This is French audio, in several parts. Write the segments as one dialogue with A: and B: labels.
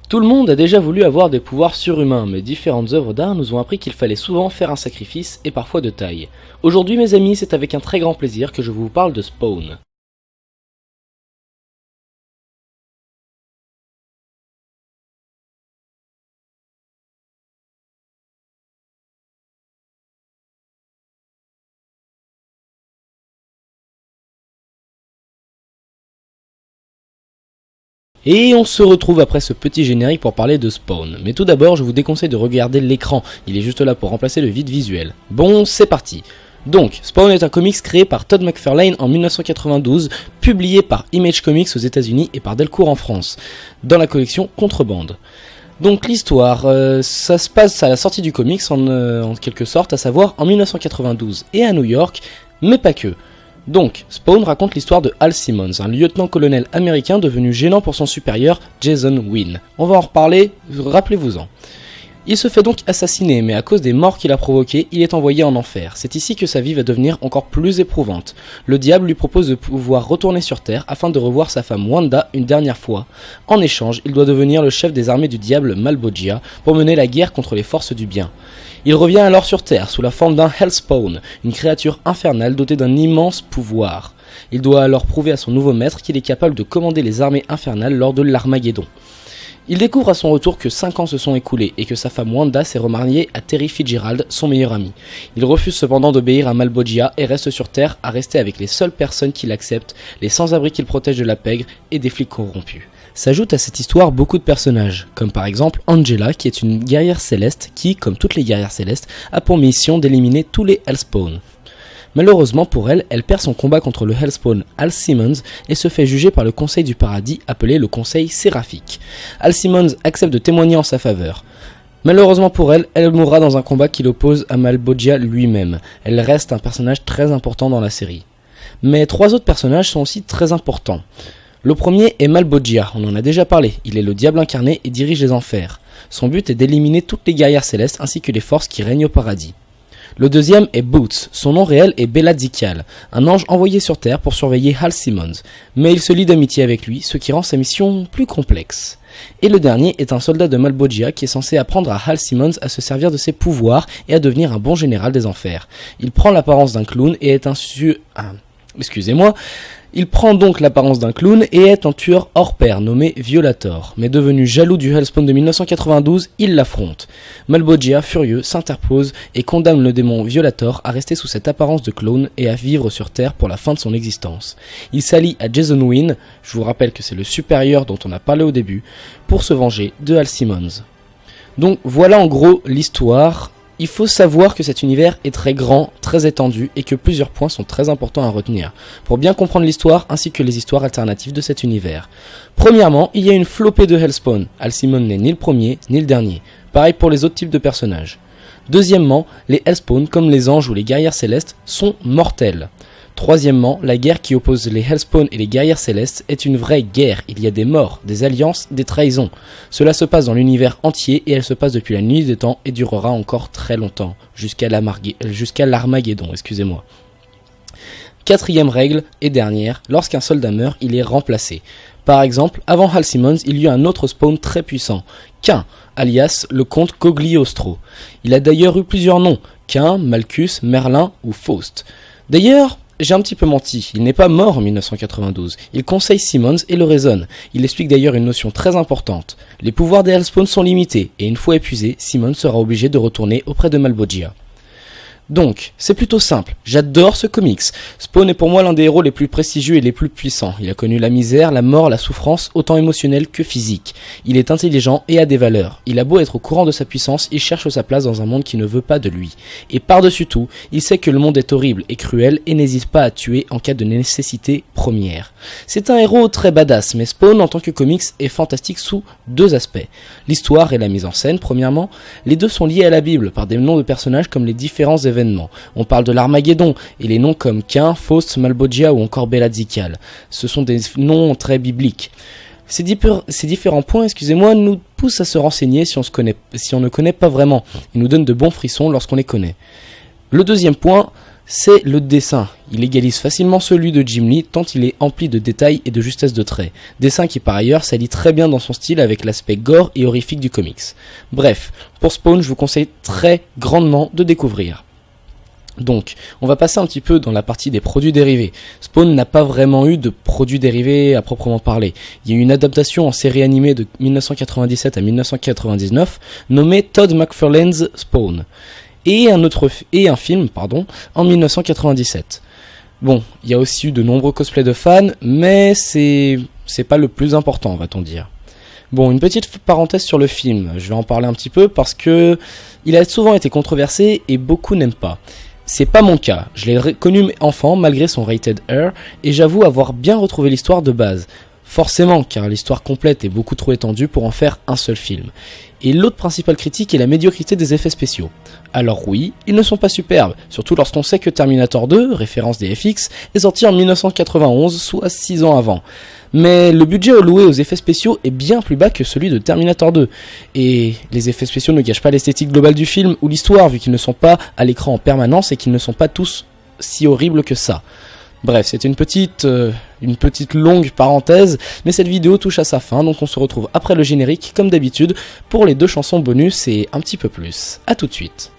A: Tout le monde a déjà voulu avoir des pouvoirs surhumains, mais différentes œuvres d'art nous ont appris qu'il fallait souvent faire un sacrifice, et parfois de taille. Aujourd'hui mes amis, c'est avec un très grand plaisir que je vous parle de Spawn. Et on se retrouve après ce petit générique pour parler de Spawn. Mais tout d'abord, je vous déconseille de regarder l'écran, il est juste là pour remplacer le vide visuel. Bon, c'est parti. Donc, Spawn est un comics créé par Todd McFarlane en 1992, publié par Image Comics aux États-Unis et par Delcourt en France, dans la collection Contrebande. Donc l'histoire, ça se passe à la sortie du comics en quelque sorte, à savoir en 1992 et à New York, mais pas que. Donc, Spawn raconte l'histoire de Hal Simmons, un lieutenant-colonel américain devenu gênant pour son supérieur, Jason Wynn. On va en reparler, rappelez-vous-en. Il se fait donc assassiner, mais à cause des morts qu'il a provoquées, il est envoyé en enfer. C'est ici que sa vie va devenir encore plus éprouvante. Le diable lui propose de pouvoir retourner sur Terre afin de revoir sa femme Wanda une dernière fois. En échange, il doit devenir le chef des armées du diable Malbogia pour mener la guerre contre les forces du bien. Il revient alors sur Terre sous la forme d'un Hellspawn, une créature infernale dotée d'un immense pouvoir. Il doit alors prouver à son nouveau maître qu'il est capable de commander les armées infernales lors de l'Armageddon. Il découvre à son retour que 5 ans se sont écoulés et que sa femme Wanda s'est remariée à Terry Fitzgerald, son meilleur ami. Il refuse cependant d'obéir à Malbogia et reste sur Terre à rester avec les seules personnes qui l'acceptent, les sans-abri qu'il protège de la pègre et des flics corrompus. S'ajoutent à cette histoire beaucoup de personnages, comme par exemple Angela qui est une guerrière céleste qui, comme toutes les guerrières célestes, a pour mission d'éliminer tous les Hellspawn. Malheureusement pour elle, elle perd son combat contre le Hellspawn Hal Simmons et se fait juger par le Conseil du Paradis appelé le Conseil Séraphique. Hal Simmons accepte de témoigner en sa faveur. Malheureusement pour elle, elle mourra dans un combat qui l'oppose à Malbogia lui-même. Elle reste un personnage très important dans la série. Mais 3 autres personnages sont aussi très importants. Le premier est Malbogia, on en a déjà parlé, il est le diable incarné et dirige les enfers. Son but est d'éliminer toutes les guerrières célestes ainsi que les forces qui règnent au paradis. Le deuxième est Boots, son nom réel est Bela Dzikial, un ange envoyé sur Terre pour surveiller Hal Simmons, mais il se lie d'amitié avec lui, ce qui rend sa mission plus complexe. Et le dernier est un soldat de Malbogia qui est censé apprendre à Hal Simmons à se servir de ses pouvoirs et à devenir un bon général des enfers. Il prend l'apparence d'un clown et est Il prend donc l'apparence d'un clown et est un tueur hors pair nommé Violator, mais devenu jaloux du Hellspawn de 1992, il l'affronte. Malbogia, furieux, s'interpose et condamne le démon Violator à rester sous cette apparence de clown et à vivre sur Terre pour la fin de son existence. Il s'allie à Jason Wynn, je vous rappelle que c'est le supérieur dont on a parlé au début, pour se venger de Hal Simmons. Donc voilà en gros l'histoire. Il faut savoir que cet univers est très grand, très étendu et que plusieurs points sont très importants à retenir pour bien comprendre l'histoire ainsi que les histoires alternatives de cet univers. Premièrement, il y a une flopée de Hellspawn. Hal Simmons n'est ni le premier ni le dernier. Pareil pour les autres types de personnages. Deuxièmement, les Hellspawn, comme les anges ou les guerrières célestes, sont mortels. Troisièmement, la guerre qui oppose les Hellspawn et les guerrières célestes est une vraie guerre. Il y a des morts, des alliances, des trahisons. Cela se passe dans l'univers entier et elle se passe depuis la nuit des temps et durera encore très longtemps, jusqu'à l'Armageddon, excusez-moi. Quatrième règle et dernière, lorsqu'un soldat meurt, il est remplacé. Par exemple, avant Hal Simmons, il y eut un autre Spawn très puissant, Cain, alias le comte Cogliostro. Il a d'ailleurs eu plusieurs noms, Cain, Malchus, Merlin ou Faust. D'ailleurs, j'ai un petit peu menti, il n'est pas mort en 1992, il conseille Simmons et le raisonne. Il explique d'ailleurs une notion très importante. Les pouvoirs des Hellspawn sont limités, et une fois épuisé, Simmons sera obligé de retourner auprès de Malbogia. Donc, c'est plutôt simple, j'adore ce comics. Spawn est pour moi l'un des héros les plus prestigieux et les plus puissants. Il a connu la misère, la mort, la souffrance, autant émotionnelle que physique. Il est intelligent et a des valeurs. Il a beau être au courant de sa puissance, il cherche sa place dans un monde qui ne veut pas de lui. Et par-dessus tout, il sait que le monde est horrible et cruel et n'hésite pas à tuer en cas de nécessité première. C'est un héros très badass, mais Spawn en tant que comics est fantastique sous 2 aspects. L'histoire et la mise en scène, premièrement. Les deux sont liés à la Bible par des noms de personnages comme les différents événements. On parle de l'Armageddon et les noms comme Cain, Faust, Malbogia ou encore Bela Dzikial. Ce sont des noms très bibliques. Ces différents points, nous poussent à se renseigner si on ne connaît pas vraiment et nous donnent de bons frissons lorsqu'on les connaît. Le deuxième point, c'est le dessin. Il égalise facilement celui de Jim Lee tant il est empli de détails et de justesse de traits. Dessin qui par ailleurs s'allie très bien dans son style avec l'aspect gore et horrifique du comics. Bref, pour Spawn, je vous conseille très grandement de découvrir. Donc, on va passer un petit peu dans la partie des produits dérivés. Spawn n'a pas vraiment eu de produits dérivés à proprement parler. Il y a eu une adaptation en série animée de 1997 à 1999 nommée Todd McFarlane's Spawn et un film en 1997. Bon, il y a aussi eu de nombreux cosplays de fans, mais c'est pas le plus important, va-t-on dire. Bon, une petite parenthèse sur le film, je vais en parler un petit peu parce que il a souvent été controversé et beaucoup n'aiment pas. C'est pas mon cas, je l'ai connu enfant malgré son rated R et j'avoue avoir bien retrouvé l'histoire de base. Forcément, car l'histoire complète est beaucoup trop étendue pour en faire un seul film. Et l'autre principale critique est la médiocrité des effets spéciaux. Alors oui, ils ne sont pas superbes, surtout lorsqu'on sait que Terminator 2, référence des FX, est sorti en 1991, soit 6 ans avant. Mais le budget alloué aux effets spéciaux est bien plus bas que celui de Terminator 2. Et les effets spéciaux ne gâchent pas l'esthétique globale du film ou l'histoire, vu qu'ils ne sont pas à l'écran en permanence et qu'ils ne sont pas tous si horribles que ça. Bref, c'était une petite longue parenthèse, mais cette vidéo touche à sa fin, donc on se retrouve après le générique, comme d'habitude, pour les 2 chansons bonus et un petit peu plus. A tout de suite.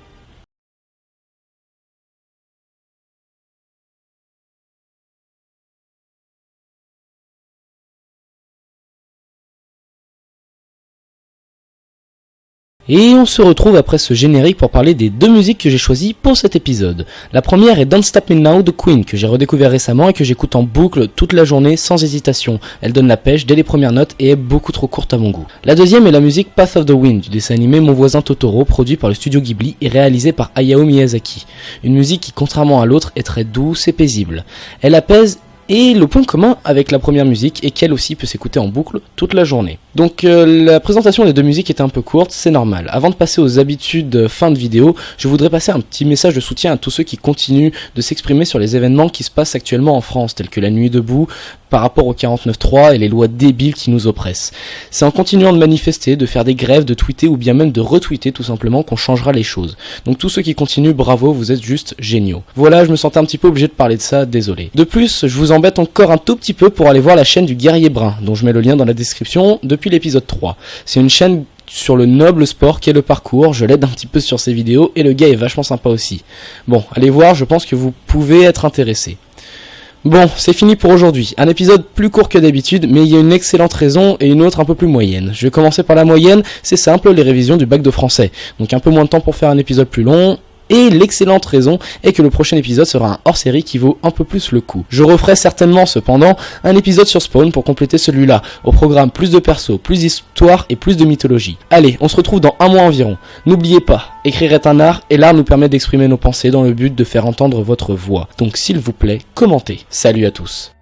A: Et on se retrouve après ce générique pour parler des 2 musiques que j'ai choisies pour cet épisode. La première est Don't Stop Me Now de Queen, que j'ai redécouvert récemment et que j'écoute en boucle toute la journée sans hésitation. Elle donne la pêche dès les premières notes et est beaucoup trop courte à mon goût. La deuxième est la musique Path of the Wind du dessin animé Mon voisin Totoro, produit par le studio Ghibli et réalisé par Hayao Miyazaki. Une musique qui, contrairement à l'autre, est très douce et paisible. Elle apaise. Et le point commun avec la première musique est qu'elle aussi peut s'écouter en boucle toute la journée. Donc la présentation des 2 musiques est un peu courte, c'est normal. Avant de passer aux habitudes fin de vidéo, je voudrais passer un petit message de soutien à tous ceux qui continuent de s'exprimer sur les événements qui se passent actuellement en France, tels que la nuit debout, par rapport au 49.3 et les lois débiles qui nous oppressent. C'est en continuant de manifester, de faire des grèves, de tweeter ou bien même de retweeter tout simplement qu'on changera les choses. Donc tous ceux qui continuent, bravo, vous êtes juste géniaux. Voilà, je me sentais un petit peu obligé de parler de ça, désolé. De plus, je vous embête encore un tout petit peu pour aller voir la chaîne du Guerrier Brun, dont je mets le lien dans la description depuis l'épisode 3. C'est une chaîne sur le noble sport qu'est le parcours, je l'aide un petit peu sur ses vidéos et le gars est vachement sympa aussi. Bon, allez voir, je pense que vous pouvez être intéressé. Bon, c'est fini pour aujourd'hui. Un épisode plus court que d'habitude, mais il y a une excellente raison et une autre un peu plus moyenne. Je vais commencer par la moyenne, c'est simple, les révisions du bac de français. Donc un peu moins de temps pour faire un épisode plus long. Et l'excellente raison est que le prochain épisode sera un hors-série qui vaut un peu plus le coup. Je referai certainement cependant un épisode sur Spawn pour compléter celui-là. Au programme, plus de persos, plus d'histoire et plus de mythologie. Allez, on se retrouve dans un mois environ. N'oubliez pas, écrire est un art et l'art nous permet d'exprimer nos pensées dans le but de faire entendre votre voix. Donc s'il vous plaît, commentez. Salut à tous.